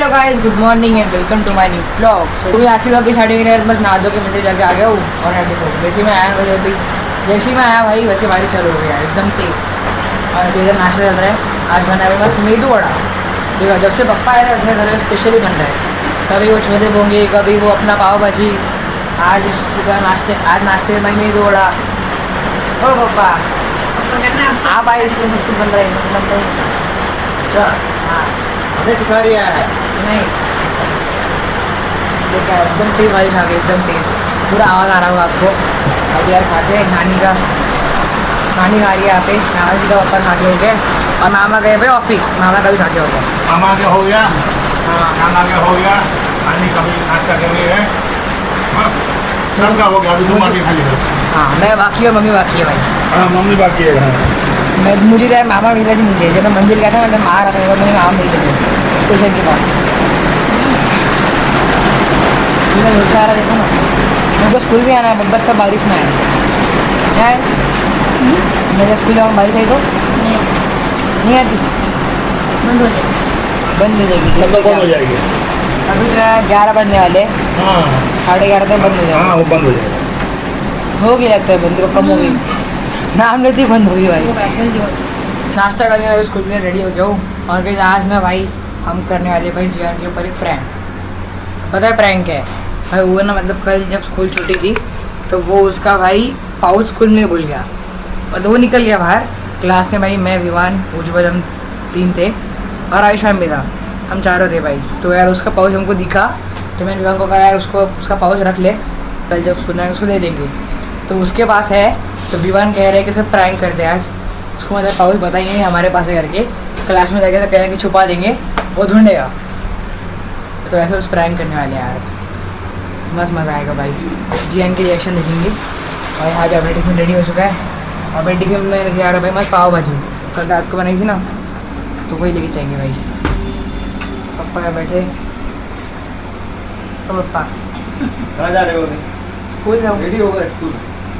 Hello guys, good morning and welcome to my new vlog. So आज की vlog की starting में बस नहा धो के मंदिर जाके आ गया हूँ और रेडी हो जैसे मैं आया जैसे मैं आया भाई वैसे बारिश चालू हो गया एकदम तेज। और अभी इधर नाश्ता चल रहा है। आज बना है बस मेदू वड़ा। देखो जब से पप्पा आए थे उसमें घर में स्पेशली बन रहा है। कभी वो छोले पोंगे, कभी वो अपना पाव भाजी। आज सुबह नाश्ते में भाई मेदू वड़ा। ओ पप्पा आप आए इसलिए सब कुछ बन रहा है मतलब। हाँ हमें सिखा रही है नहीं देखा एकदम तेज बारिश आ गई, एकदम तेज पूरा आवाज़ आ रहा होगा आपको। अभी यार खाते हैं नानी खा रही है यहाँ पे। नाना जी का पापा खा के हो गए और मामा गए भाई ऑफिस। मामा का भी खा के हो गया। मामा के हो गया, नाना के हो गया, नानी का भी नाश्ता कर रही है। सबका हो गया, अभी तुम बाकी खाली है। हाँ मैं बाकी और मम्मी बाकी है भाई। हाँ मम्मी बाकी है। मुझे तो मामा मिला जी मुझे। जब मैं मंदिर गया था मतलब माँ रखा था मैंने मामा मिले थे स्टेशन के पास। आ रहा देखो ना, मुझे स्कूल भी आना है बस तब बारिश ना आए। क्या है मैं जब स्कूल जाऊँगा बारिश आई तो नहीं आती, बंद हो जाएगी। लगभग बंद हो जाएगी। अभी 11 बजने वाले। हाँ 11:30 तक बंद हो जाएगा। हाँ वो बंद हो जाएगा। होगी लगता है बंद को, कम होगी नाम लेती बंद होगी भाई। नाश्ता करने वाले स्कूल में रेडी हो गया हूँ। और कहीं आज ना भाई हम करने वाले भाई जीवन के ऊपर एक प्रैंक। पता है प्रैंक है भाई वो ना मतलब कल जब स्कूल छुट्टी थी तो वो उसका भाई पाउच स्कूल में भूल गया और वो निकल गया बाहर। क्लास में भाई मैं, विवान, उज्ज्वल हम 3 थे और आयुष्मान भी था। हम चारों थे भाई। तो यार उसका पाउच हमको दिखा तो मैंने विवान को कहा यार उसका पाउच रख ले, कल जब स्कूल में उसको दे देंगे। तो उसके पास है तो विवान कह रहे हैं कि सर प्रैंक कर दे आज। उसको मतलब पाउच बताइए हमारे पास है करके क्लास में जाके तो कह रहे हैं कि छुपा देंगे, वो ढूंढेगा। तो ऐसे उस प्रैंक करने वाले यार, मस्त मज़ा आएगा भाई। जीएन की रिएक्शन देखेंगे। और यहाँ पे अपने टिफिन रेडी हो चुका है। अपने टिफिन में लेके आ रहा भाई मस्त पाव भाजी, कल रात को बनाई थी ना तो वही लेके जाएंगे भाई। पप्पा यहाँ बैठे। तो पप्पा कहाँ जा रहे हो अभी? स्कूल जाओ। रेडी हो गए स्कूल?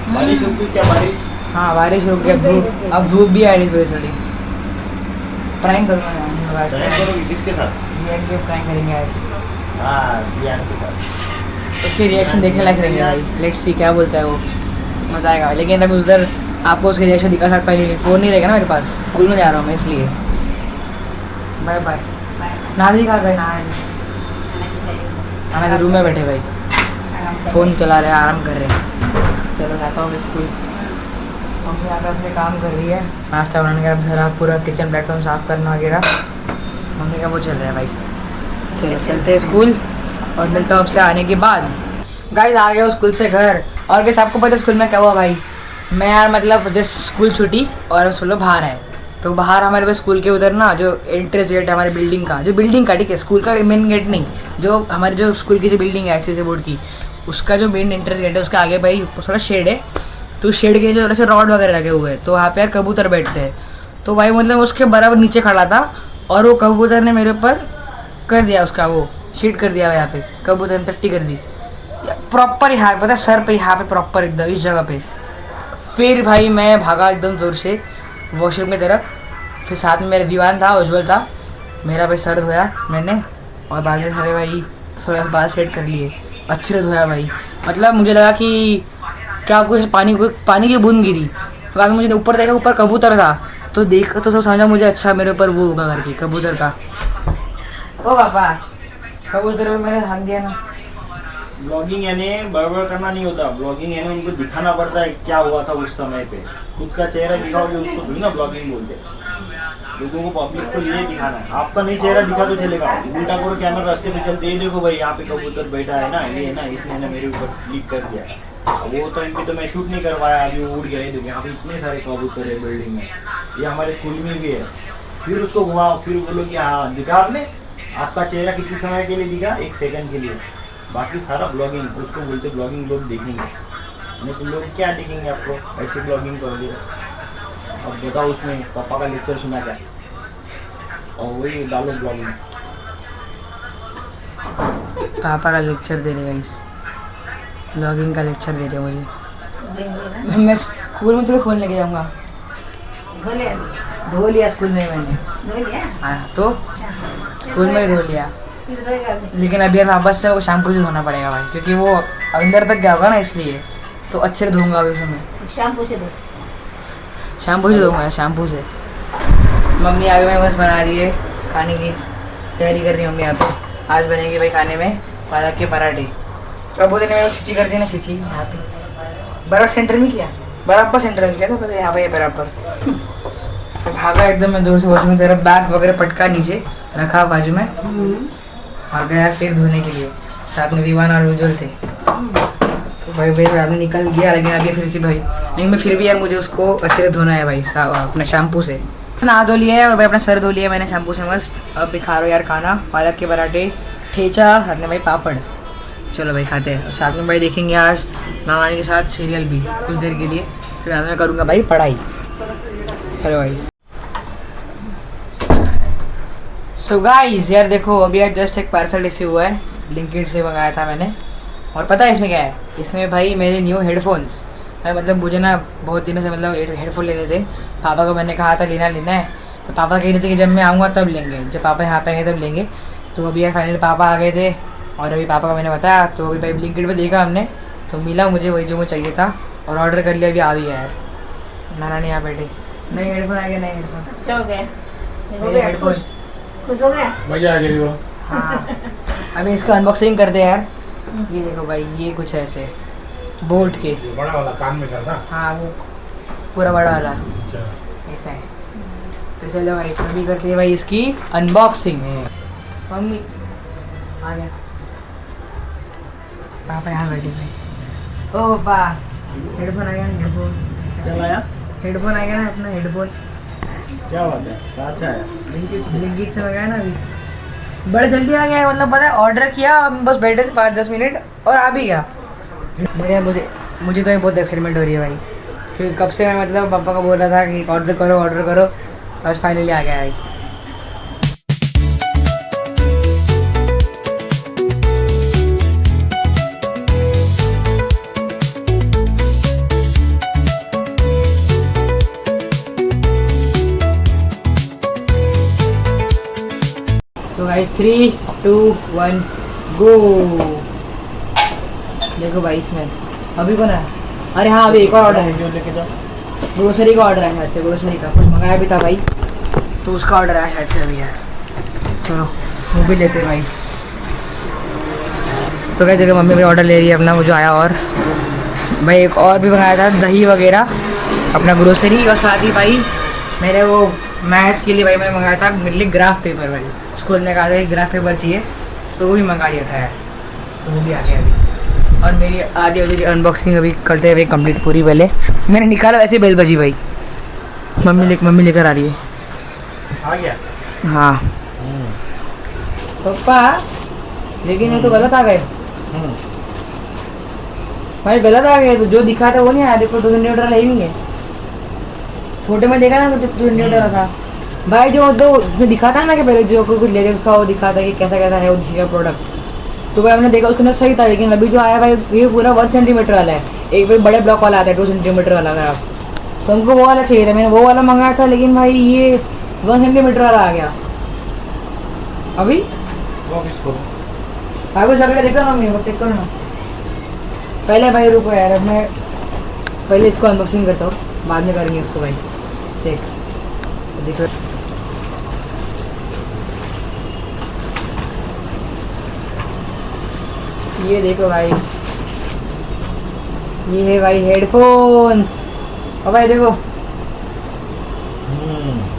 बारिश रुक गई क्या? बारिश? हाँ बारिश रुक गई, अब धूप भी आ रही थोड़ी थोड़ी। प्रैंक करूँगा आज। करोगी किसके साथ? जीएन के प्रैंक करेंगे आज। हाँ जियान के साथ। उसकी रिएक्शन देखने लायक रहेंगे भाई। लेट्स सी क्या बोलता है वो, मज़ा आएगा। लेकिन अभी उधर आपको उसकी रिएक्शन दिखा सकता है नहीं, फ़ोन नहीं रहेगा ना मेरे पास, स्कूल में जा रहा हूँ मैं इसलिए। Bye bye. नानी कहाँ गए? नाना के रूम में बैठे भाई, फ़ोन चला रहे हैं, आराम कर रहे हैं। चलो जाता हूँ स्कूल। मम्मी यहाँ पे अपने काम कर रही है, नाश्ता बनाने का सारा पूरा किचन प्लेटफॉर्म साफ़ करना वगैरह मम्मी का वो चल रहा है भाई। चलो चलते हैं स्कूल और मिलता हूँ आपसे आने के बाद। गाइस आ गया स्कूल से घर। और गाइस आपको पता है स्कूल में क्या हुआ भाई? मैं यार मतलब जस्ट स्कूल छुट्टी और सब लोग बाहर आए तो बाहर हमारे पास स्कूल के उधर ना जो एंट्रेंस गेट है हमारे बिल्डिंग का, ठीक है, स्कूल का मेन गेट नहीं, जो हमारे जो स्कूल की जो बिल्डिंग है एक्सिस बोर्ड की, उसका जो मेन एंट्रेंस गेट है उसके आगे भाई थोड़ा शेड है। तो शेड के जो ऐसे रॉड वगैरह लगे हुए हैं तो वहाँ पे यार कबूतर बैठते हैं। तो भाई मतलब उसके बराबर नीचे खड़ा था और वो कबूतर ने मेरे ऊपर कर दिया, उसका वो शीट कर दिया यहाँ पे, कबूतर ने टट्टी कर दी प्रॉपर यहाँ पता है सर पे, यहाँ पे प्रॉपर एकदम इस जगह पे। फिर भाई मैं भागा एकदम ज़ोर से वॉशरूम की तरफ। फिर साथ में मेरे विवान था, उज्ज्वल था। मेरा भाई सर धोया मैंने और बाद में सारे भाई थोड़ा सा बाल सेट कर लिए, अच्छे से धोया भाई। मतलब मुझे लगा कि क्या कुछ पानी की बूंद गिरी। बाद में मुझे ऊपर देखा, ऊपर कबूतर था तो देखा तो सब समझा मुझे अच्छा मेरे ऊपर वो होगा करके कबूतर का। ओ पापा कबूतर में मैंने हाथ दिया ना। ब्लॉगिंग यानी बराबर करना नहीं होता। ब्लॉगिंग यानी उनको दिखाना पड़ता है क्या हुआ था उस समय पे। खुद का चेहरा दिखाओगे उसको थोड़ी ना ब्लॉगिंग बोलते। लोगों को, पब्लिक को ये दिखाना है। आपका नहीं चेहरा दिखा तो चलेगा, उल्टा करो कैमरा रास्ते पे चलते ये देखो भाई यहाँ पे कबूतर बैठा है ना, ये है ना, इसने ना मेरे ऊपर क्लिक कर दिया। वो टाइम पे तो मैं शूट नहीं करवाया, अभी वो उड़ गया। ये देखो यहाँ पे इतने सारे कबूतर है बिल्डिंग में, ये हमारे स्कूल में भी है। फिर उसको घुमाओ, फिर बोलो कि हाँ दिखा आपने, आपका चेहरा कितने समय के लिए दिखा? 1 सेकंड के लिए। बाकी सारा ब्लॉगिंग, उसको बोलते ब्लॉगिंग लोग देखेंगे। नहीं तो लोग क्या देखेंगे आपको? ऐसे ब्लॉगिंग करोगे। अब बताओ उसमें पापा का लेक्चर सुना क्या और वही डालो ब्लॉगिंग। पापा का लेक्चर दे रहे गाइस, ब्लॉगिंग का लेक्चर दे रहे मुझे। मैं स्कूल में थोड़ी फ़ोन लेके जाऊँगा। धो लिया स्कूल में मैंने। हाँ तो स्कूल में ही धो लिया। फिर धोएगा अभी। लेकिन अभी यार वापस से वो शैम्पू से धोना पड़ेगा भाई, क्योंकि वो अंदर तक गया होगा ना, इसलिए तो अच्छे से धोऊंगा अभी उसमें। शैम्पू से धो। शैम्पू से धोऊंगा, शैम्पू से। मम्मी आगे में बस बना रही है, खाने की तैयारी कर रही है मम्मी यहाँ पे। आज बनेगी भाई खाने में पालक के पराठे। अब वो दिन में छिची कर दी ना, छिची यहाँ पे बराबर सेंटर में किया, बराबर सेंटर में किया था, पता यहाँ पे बराबर। तो भागा एकदम मैं दूर से वॉशरूम, तेरा बैग वगैरह पटका नीचे रखा बाजू में, और गया फिर धोने के लिए। साथ में विवान और उज्जवल थे, तो भाई आदमी निकल गया। लेकिन अभी फिर से भाई, लेकिन मैं फिर भी यार मुझे उसको अच्छे से धोना है भाई, अपने शैम्पू से। नहा धो लिया है और भाई अपना सर धो लिया मैंने शैम्पू से मस्त। अब भी खा रहा हूँ यार खाना, पालक के पराठे, ठेचा, साथ में भाई पापड़। चलो भाई खाते हैं, और साथ में भाई देखेंगे आज नानी के साथ सीरियल भी कुछ देर के लिए, फिर बाद में करूँगा भाई पढ़ाई। Hello guys. सो गाइस यार देखो, अभी यार जस्ट एक पार्सल रिसीव हुआ है, ब्लिंकिट से मंगाया था मैंने। और पता है इसमें क्या है? इसमें भाई मेरे न्यू हेडफोन्स। मैं मतलब मुझे ना बहुत दिनों से मतलब हेडफोन लेने थे, पापा को मैंने कहा था लेना है, तो पापा कह रहे थे कि जब मैं आऊँगा तब लेंगे, जब पापा यहाँ पे आएंगे तब लेंगे। तो अभी यार फाइनली पापा आ गए थे, और अभी पापा को मैंने बताया, तो अभी भाई ब्लिंकिट पे देखा हमने, तो मिला मुझे वही जो मुझे चाहिए था, और ऑर्डर कर लिया। अभी आ भी गया यार, नाना नहीं यहाँ बैठे। नए हेडफोन आ गया, नए हेडफोन। अच्छा हो गया, हो मेरे गया हेडफोन। खुश हो गया। मजा आ गई। हाँ अभी इसको अनबॉक्सिंग करते हैं यार। ये देखो भाई, ये कुछ ऐसे बोट के, बड़ा वाला कान में का था। हाँ वो पूरा बड़ा वाला अच्छा। ऐसा है। तो चलो भाई अभी करते हैं भाई इसकी अनबॉक्सिंग। मम्मी आ गया, पापा यहाँ बैठे भाई। ओ पापा, हेडफोन आ गया ना, हेडफोन। क्या लाया? हेडफोन आ गया ना अपना, हेडफोन। क्या बात है, कहाँ से आया? ब्लिंकिट से मंगाया ना अभी, बड़े जल्दी आ गया है। मतलब पता है ऑर्डर किया, हम बस बैठे थे 5-10 मिनट और आ भी गया। मुझे तो ये बहुत एक्साइटमेंट हो रही है भाई, क्योंकि कब से मैं मतलब पापा को बोल रहा था कि ऑर्डर करो, तो आज फाइनली आ गया भाई। तो गाइस 3, 2, 1 गो। देखो भाई इसमें अभी बना है। अरे हाँ अभी एक और ऑर्डर है, जो लेके जाओ। ग्रोसरी का ऑर्डर है शायद से, ग्रोसरी का कुछ मंगाया भी था भाई, तो उसका ऑर्डर है शायद से अभी यार। चलो वो भी लेते हैं भाई। तो क्या देखो मम्मी भाई ऑर्डर ले रही है अपना, वो जो आया। और भाई एक और भी मंगाया था, दही वगैरह, अपना ग्रोसरी। और साथ ही भाई मेरे वो मैथ्स के लिए भाई मैंने मंगाया था मेरे लिए ग्राफ पेपर भाई, स्कूल में कहा था कि ग्राफ पेपर चाहिए, तो वो भी मंगा लिया था यार, तो वो भी आ गया अभी। और मेरी आधी अधूरी अनबॉक्सिंग अभी करते हुए कंप्लीट पूरी। पहले मैंने निकाला वैसे बेल बजी भाई, मम्मी लेकर आ रही है। आ गया। हाँ पापा, लेकिन ये तो गलत आ गए भाई, गलत आ गए। तो जो दिखा था वो नहीं आया, देखो 200 न्यूट्रल है ही नहीं है। फोटो में देखा ना तो 200 न्यूट्रल था भाई, जो उसमें दिखा था ना कि पहले जो कुछ लेटेस्ट का वो दिखा था कि कैसा है वो दिखेगा प्रोडक्ट, तो भाई हमने देखा उसके अंदर सही था। लेकिन अभी जो आया भाई ये पूरा 1 सेंटीमीटर वाला है, एक भाई बड़े ब्लॉक वाला आता है 2 सेंटीमीटर वाला ग्राफ, तो हमको वो वाला चाहिए था, मैंने वो वाला मंगाया था। लेकिन भाई ये 1 सेंटीमीटर वाला आ गया अभी। भाई वो सगड़े देखो ना मम्मी, वो चेक करो ना पहले भाई। रुको यार, अब मैं पहले इसको अनबॉक्सिंग करता हूँ, बाद में करेंगे इसको भाई चेक। देखो ये देखो गाइस, ये है भाई हेडफोन्स। और भाई देखो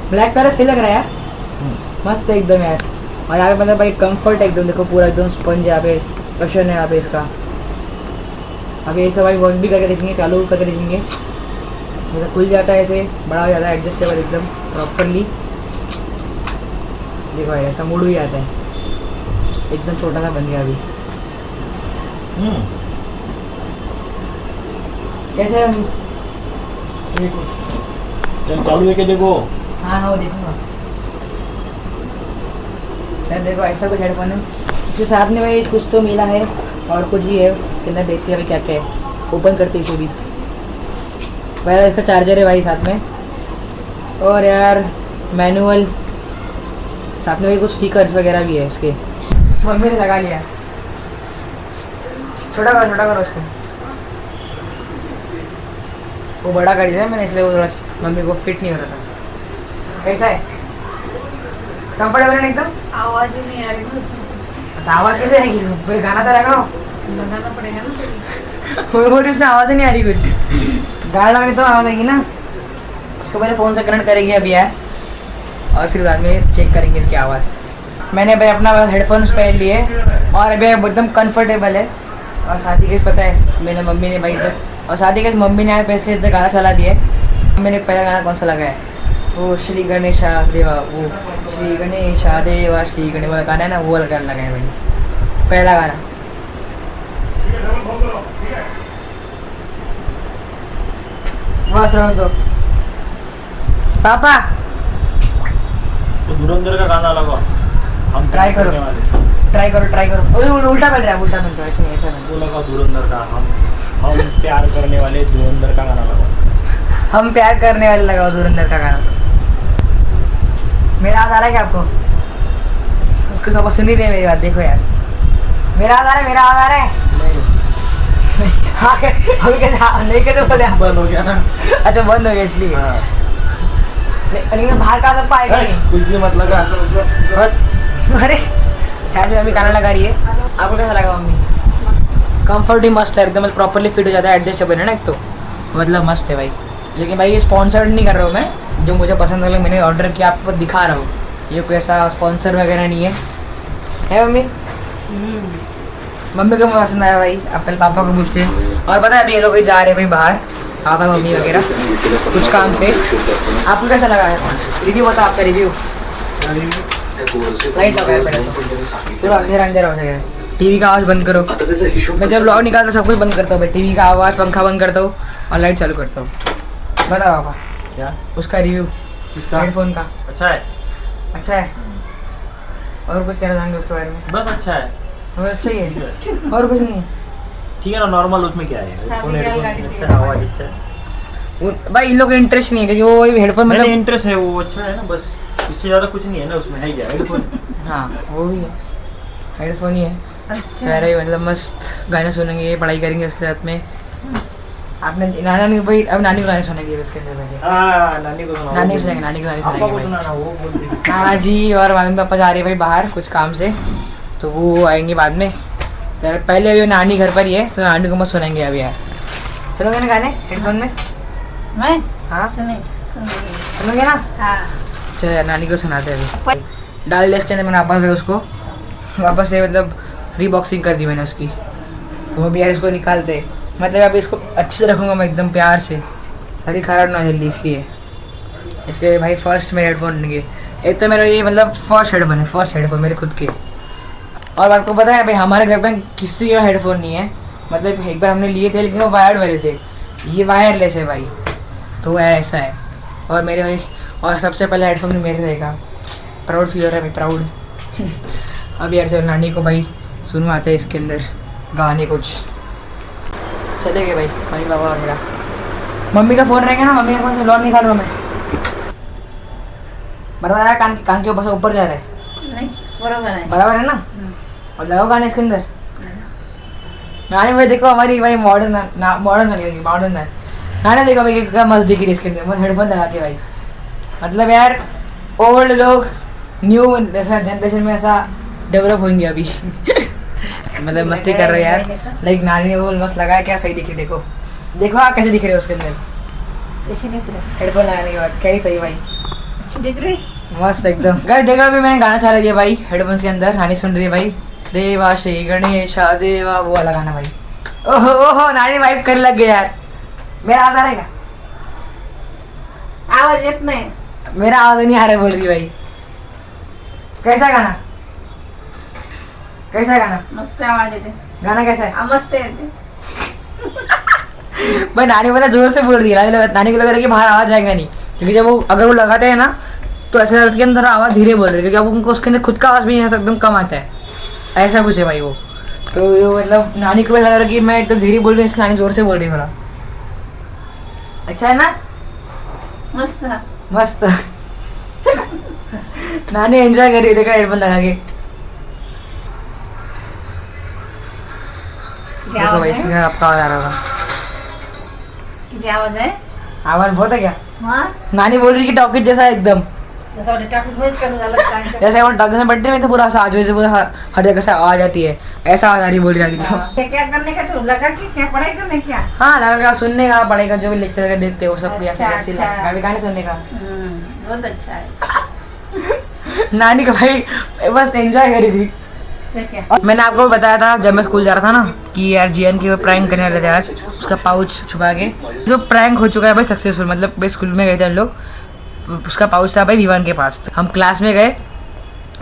ब्लैक कलर सही लग रहा है यार, मस्त है एकदम यार। और यहाँ पे मतलब भाई कंफर्ट एकदम, देखो पूरा एकदम स्पंज यहाँ पे कशन है यहाँ पे इसका। अभी ऐसा भाई वर्क भी करके देखेंगे, चालू करके देखेंगे। जैसा खुल जाता है ऐसे, बड़ा हो जाता है, एडजस्टेबल एकदम प्रॉपरली। देखो भाई ऐसा मूड भी आता है, एकदम छोटा सा बन गया अभी। कैसे हम देखो, चल चालू है के देखो। हाँ वो देखूंगा यार। देखो ऐसा कुछ हेडफोन है, इसके साथ में भाई कुछ तो मिला है और कुछ भी है इसके अंदर। देखते हैं भाई क्या क्या है, ओपन करते इसे भी। पहले इसका चार्जर है भाई साथ में, और यार मैनुअल, साथ में भाई कुछ स्टिकर्स वगैरह भी है इसके। मम्मी ने लगा लिया। छोटा करो उसको। वो बड़ा कर दिया मैंने, इसलिए वो थोड़ा मम्मी को फिट नहीं हो रहा था। कैसा है? कंफर्टेबल है ना एकदम? आवाज ही नहीं आ रही ना उसमें कुछ। तो आवाज़ कैसे आएगी? फिर गाना तो लगाओ। लगाना पड़ेगा ना फिर। वो बोली उसमें आवाज़ ही नहीं आ रही कुछ। गाना लगाने तो आवाज़ आएगी ना। उसको पहले फ़ोन से कनेक्ट करेंगे अभी यार, और फिर बाद में चेक करेंगे इसकी आवाज़। मैंने भाई अपना हेडफोन्स पहन लिए और अभी एकदम कंफर्टेबल है। और साथ ही पता है मेरे मम्मी ने भाई इधर, और साथ ही मम्मी ने यहाँ पे इसके इधर गाना चला दिया है। मैंने पहला गाना कौन सा लगाया है? वो श्री गणेशा देवा, वो श्री गणेशा देवा श्री गणेश वाला गाना है ना, वो वाला गाना लगाया मैंने, पहला गाना। बस रहो तो पापा तो धुरंधर का गाना लगा, हम ट्राई करो। करने वाले। ट्राई करो। उल्टा बन रहा है, उल्टा बन रहा है, ऐसा नहीं, ऐसा नहीं। वो लगा धुरंधर का, हम प्यार करने वाले धुरंधर का गाना लगा। हम प्यार करने वाले लगाओ धुरंधर का गाना। मेरा याद आ रहा है क्या आपको? कुछ आपको सुन ही रहे मेरी बात, देखो यार। मेरा याद आ रहा है। हाँ अभी कैसे? हाँ, नहीं कैसे बोले आप? बंद हो गया ना। अच्छा बंद हो गया इसलिए। हाँ। लेकिन बाहर का सबको आएगा नहीं। कुछ भी मत लगा। अरे ऐसे अभी गाना लगा रही है। आपको कैसा लगा मम्मी? कंफर्ट ही मस्त है एकदम, प्रॉपरली फिट हो जाता है, एडजस्टेबल है ना एक तो, मतलब मस्त है भाई। लेकिन भाई ये स्पॉन्सर्ड नहीं कर रहा हूँ मैं, जो मुझे पसंद है मैंने ऑर्डर किया, आपको दिखा रहा हूँ। ये कोई ऐसा स्पॉन्सर वगैरह नहीं है मम्मी? मम्मी को पसंद आया भाई। आप पहले पापा को पूछते हैं। और पता है अभी ये लोग जा रहे हैं भाई बाहर, पापा मम्मी वगैरह कुछ काम से। आपको कैसा लगा है? रिव्यू बता, आपका रिव्यू। लाइट लगा है पहले तो, चलो अंधेरा हो जाएगा। टीवी का आवाज़ बंद करो। मैं जब ब्लॉग निकालता सब कुछ बंद करता हूँ भाई, टीवी का आवाज़, पंखा बंद करता हूँ और लाइट चालू करता हूँ। बता पापा क्या उसका रिव्यू, किसका? हेडफोन का। अच्छा है, अच्छा है। और कुछ कहना चाहेंगे उसके बारे में? बस अच्छा है, और अच्छा ही है, और कुछ नहीं है। ठीक है ना, नॉर्मल। उसमें क्या है? सामने हेडफोन क्या गाड़ी अच्छा से है, आवाज अच्छा है। भाई इन लोग का इंटरेस्ट नहीं है क्योंकि वो हेडफोन मतलब मतलब इंटरेस्ट है, वो अच्छा है ना, बस इससे ज़्यादा कुछ नहीं है ना उसमें, है क्या हेडफोन? हाँ वो भी है, हेडफोन ही है। अच्छा सारे मतलब मस्त गाने सुनेंगे, पढ़ाई करेंगे उसके साथ में। आपने नानी भाई, अब नानी को गाने सुनेंगे इसके अंदर बैठे। हाँ, नानी को सुनाओ। नानी सुनेंगे, नानी को गाने पापा को सुनेंगे भाई। सुनाना, वो बोल रही। नाना जी और मम्मी पापा जा रहे हैं भाई बाहर कुछ काम से, तो वो आएंगे बाद में। तो पहले अभी नानी घर पर ही है, तो नानी को मत सुनेंगे अभी यार। सुनोगे ना गाने हेडफोन में? मैं हाँ सुनोगे ना? हाँ। चलो यार नानी को सुनाते हैं अभी। डाल दिया इसके अंदर मैंने वापस, उसको वापस से मतलब रीबॉक्सिंग कर दी मैंने उसकी। तो वो भी यार इसको निकालते, मतलब अभी इसको अच्छे से रखूँगा मैं एकदम प्यार से, ताकि ख़राब ना हो जल्दी। इसलिए इसके भाई फर्स्ट मेरे हेडफोन लेंगे। एक तो मेरा ये मतलब फर्स्ट हेडफोन मेरे खुद के। और आपको पता है भाई हमारे घर पे किसी का हेडफोन नहीं है, मतलब एक बार हमने लिए थे लेकिन वो वायर्ड वाले थे, ये वायरलेस है भाई। तो यार ऐसा है। और मेरे भाई, और सबसे पहले हेडफोन मेरे रहेगा, प्राउड फील हो रहा है भाई, प्राउड। अब यार चलो नानी को भाई सुनवाते हैं इसके अंदर गाने कुछ। चले गए भाई मम्मी पापा और मेरा। मम्मी का फ़ोन रहेगा ना, मम्मी का फ़ोन से लॉक निकाल रहा हूँ मैं। बराबर आ रहा है? कान के ऊपर जा रहा है? नहीं बराबर है। बराबर है ना? और लगाओ गाने इसके अंदर। नानी भाई देखो हमारी भाई मॉडर्न है। नानी देखो भाई क्या मस्त दिख रही है इसके अंदर, मस्त हेडफोन लगा के भाई। मतलब यार ओल्ड लोग न्यू ऐसा जनरेशन में ऐसा डेवलप होंगे अभी। मतलब मस्ती कर रहे हैं यार, लाइक नानी ने वो मस्त लगाया, क्या सही दिख रही। देखो आप कैसे दिख रहे हो उसके अंदर कैसे दिख रहे? हेडफोन लगाने के बाद, क्या ही सही भाई, अच्छी दिख रही। मस्त एकदम। गाइस देखो अभी मैंने गाना चला दिया भाई हेडफोन्स के अंदर, नानी सुन रही है भाई, देवा श्री गणेशा देवा, वो वाला गाना भाई। ओहो नानी वाइप करने लग गए यार। मेरा आवाज आ रहा है क्या? आवाज येत नाही। मेरा आवाज नहीं आ रहा है बोल रही भाई। कैसा गाना? मस्त आवाज येते। गाना कैसा है? मस्त येते। भाई नानी पता जोर से बोल रही है, नानी को लग रहा है कि बाहर आवाज आएगा नहीं, क्योंकि जब वो अगर वो लगाते हैं ना तो ऐसा लगता है कि अंदर आवाज़ धीरे बोल रही है, क्योंकि अब उनको उसके अंदर खुद का आवाज़ भी नहीं आता, एकदम कम आता है, ऐसा कुछ है भाई वो। तो ये मतलब नानी को भी लग रहा है कि मैं एकदम धीरे बोल रही हूँ, नानी जोर से बोल रही है थोड़ा। अच्छा है ना? मस्त। नानी एंजॉय कर रही है, देखा हेडफोन लगा के। देखो भाई इसके घर आपका आवाज आ रहा होगा। किती आवाज आहे आवाज बहुत है क्या? मग नानी बोल रही कि टॉकीज जैसा है एकदम, जसं वाटतं टाकून मध्ये चालू झालं काय जैसे वो टॉकीज में बैठे में तो पूरा आवाज वैसे पूरा हर जगह से आवाज आती है, ऐसा आवाज आ रही बोल रही तो। क्या करने का तो लगा कि क्या पढ़ाई करने क्या हाँ लगा सुनने का पढ़ेगा, जो भी लेक्चर वगैरह देते हैं वो सब अच्छा, ऐसे अच्छा। अभी कहानी सुनने का। बहुत अच्छा है नानी का भाई बस एंजॉय करी थी। फिर क्या और मैंने आपको बताया था जब मैं स्कूल जा रहा था ना कि यार जीएन की वो प्रैंक करने वाले थे आज, उसका पाउच छुपा के जो प्रैंक हो चुका है भाई सक्सेसफुल। मतलब भाई स्कूल में गए थे हम लोग, उसका पाउच था भाई विवान के पास। हम क्लास में गए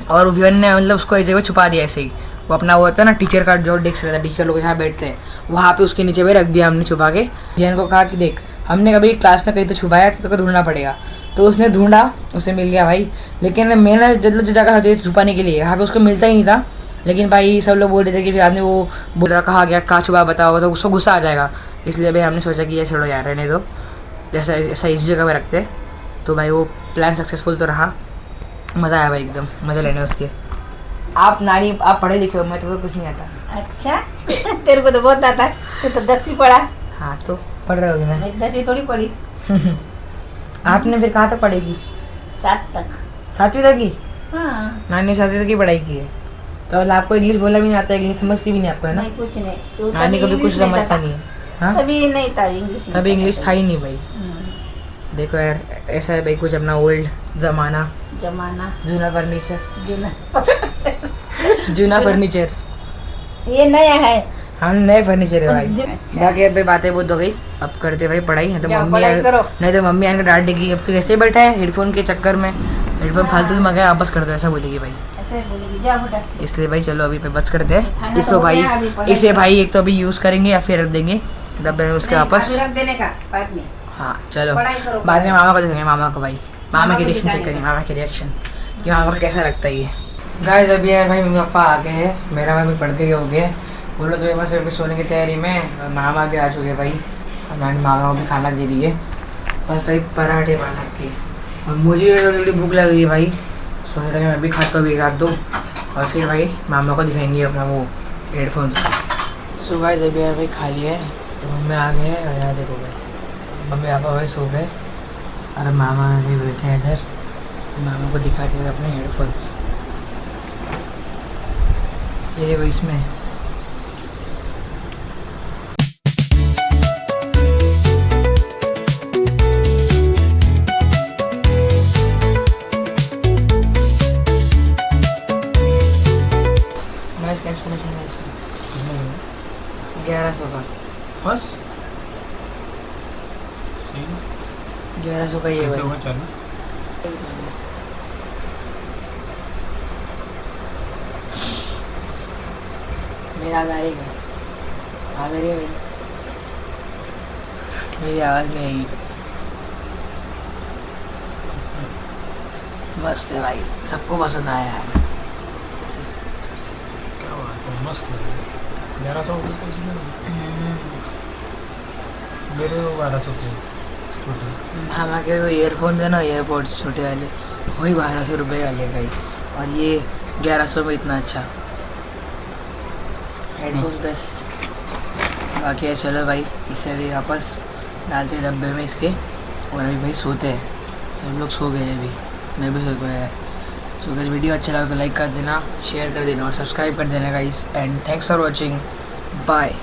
और विवान ने मतलब उसको एक जगह छुपा दिया ऐसे ही। वो अपना वो होता है ना टीचर का जो डेस्क रहता है, टीचर लोग जहाँ बैठते हैं वहाँ पे उसके नीचे भाई रख दिया हमने छुपा के। जीएन को कहा कि देख हमने कभी क्लास में कहीं तो छुपाया तो को ढूंढना पड़ेगा। तो उसने ढूंढा, उसे मिल गया भाई। लेकिन मैंने मतलब जो जगह होती है छुपाने के लिए यहाँ पे उसको मिलता ही नहीं था। लेकिन भाई सब लोग बोल रहे थे कि फिर आपने वो बोल रहा कहा गया कहाँ छुपा बताओ, तो उसको गुस्सा आ जाएगा। इसलिए भाई हमने सोचा कि ये छोड़ो यार रहने दो, जैसा ऐसा इस जगह पे रखते। तो भाई वो प्लान सक्सेसफुल तो रहा, मज़ा आया भाई एकदम, मज़े लेने उसके। आप नानी आप पढ़े लिखे हो, मैं तो कुछ नहीं आता। अच्छा तेरे को तो बहुत आता है, तू तो 10वीं पढ़ा। हाँ तो पढ़ रहे होगे मैं। मैं 10वीं थोड़ी पढ़ी, आपने फिर कहाँ तक पढ़ाई की? 7 तक। 7वीं तक की? हाँ नानी ने 7वीं तक की पढ़ाई की है। तो मतलब आपको इंग्लिश बोलना भी नहीं आता, इंग्लिश समझती भी नहीं आपको, है ना? नहीं कुछ नहीं, तू नानी कभी कुछ समझता नहीं है। हाँ तभी नहीं था इंग्लिश, तभी इंग्लिश था ही नहीं भाई। देखो यार ऐसा है भाई कुछ अपना ओल्ड जमाना, जमाना जूना फर्नीचर, जुना जूना फर्नीचर। ये नया है। हम नए फर्नीचर है भाई। अच्छा। बाकी अब भाई बातें बहुत हो गई, अब करते भाई पढ़ाई। नहीं तो जाओ, मम्मी पढ़ाई करो। नहीं तो मम्मी आने डांट देगी, अब तो ऐसे ही बैठा है हेडफोन के चक्कर में, हेडफोन फालतू की मंगाया वापस कर दो, ऐसा बोलेगी भाई। ऐसे बोलेगी जा फटाक से। इसलिए भाई चलो अभी पे बच करते हैं खाना इसको तो हो भाई। गया, अभी पढ़ाई इसे करो। भाई एक तो अभी यूज़ करेंगे या फिर रख देंगे डब्बे में उसके नहीं, वापस। अभी रख देने का बाद में। हाँ चलो पढ़ाई करो, बाद में पढ़ाई। मामा को देखेंगे, मामा को भाई मामा मामा की को रिएक्शन चेक दिखाने करेंगे, का। मामा की रिएक्शन कि मामा को कैसा लगता है ये। गाइस अभी यार भाई मम्मी पापा आ गए हैं, मेरा भाई पढ़ के हो गया, वो लोग तो बस अभी सोने की तैयारी में, और मामा भी आ चुके हैं भाई, और मैंने मामा को भी खाना दे दी है। बस भाई पराठे पालक के, और मुझे थोड़ी भूख लग रही है भाई, सोच रहा मैं भी खाता हूँ, भी खा दो, और फिर भाई मामा को दिखाएंगे अपना वो हेडफोन्स। सो गाइस अभी यार भाई खा लिया है, तो मम्मी आ गए हैं, और यार देखो भाई मम्मी पापा भाई सो गए, और मामा भी बैठे हैं इधर, मामा को दिखाते हैं अपने हेडफोन्स। ये देखो इसमें नॉइस कैंसलेशन है, इसमें 1100 का, बस 1100 का ये भाई। चलो मेरी आवाज़ आ रही है? आ रही है मेरी आवाज़ नहीं आएगी। मस्त है भाई, सबको पसंद आया है। क्या बात है, मस्त है। 1100 मेरे 1200 के छोटे। हमारे को ईयरफोन है ना, ईयरपोड्स छोटे वाले, वही 1200 रुपये वाले भाई, और ये 1100 में इतना अच्छा हेडफोन बेस्ट। बाकी यार चलो भाई इसे अभी वापस डालते डब्बे में इसके, और अभी भाई सोते हैं, सब लोग सो गए हैं अभी, मैं भी सो गया यार। सो गाइस वीडियो अच्छा लगा तो लाइक कर देना, शेयर कर देना और सब्सक्राइब कर देना guys, and thanks for watching, bye.